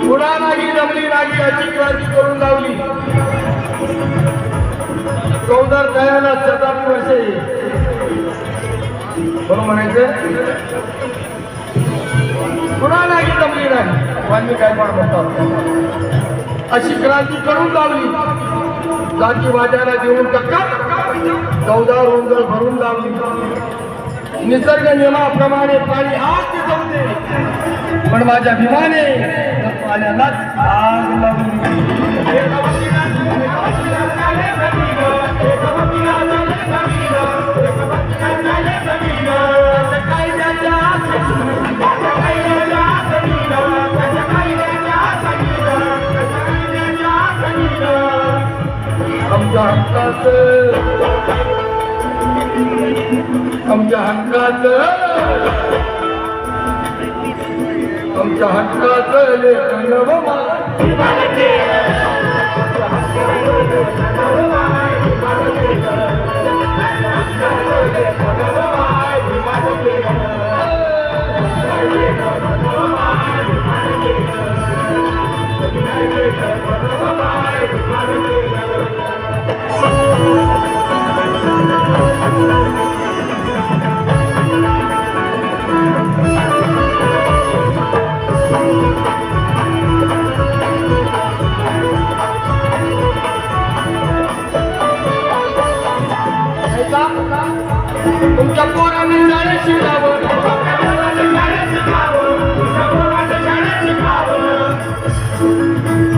पुन्हा नागी जमली नागी अशी क्रांती करून लावली. चौदार दयाला शताब्दी वर्षे बरोबर म्हणायचं. पुन्हा नागी जमली नाही वाल्मी काय म्हणतात अशी क्रांती करून लावली. जाती वाद्याला देऊन टक्कर 14 रोंगळ भरून लावली. निसर्ग नियमाप्रमाणे पाणी आत जाऊ दे पण माझ्या भीमाने पाण्यालाच आग लावली. आमच्या हक्काचं लेखन तुमच्या पोराने शाळेत शिकावं.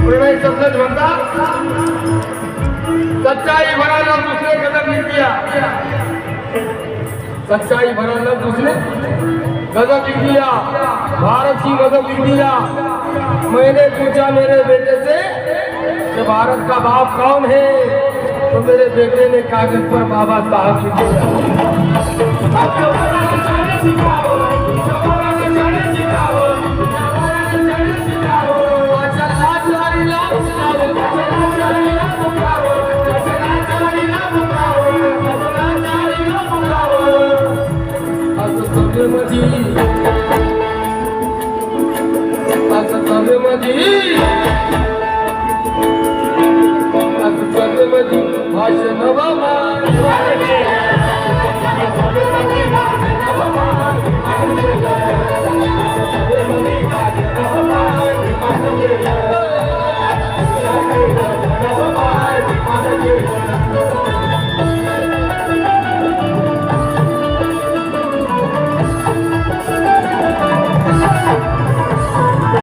प्रणय शब्द म्हणतात सच्चाई भरायला दुसरे गजब लिख दिया. सच्चाई भरायला दुसरे गजब लिख दिया. भारत की गजब लिख दिया. मैंने पूछा मेरे बेटे से कि भारत का बाप कौन है तो मेरे बेटे ने कागज पर बाबा साहब लिख दिया. भाषण बाबा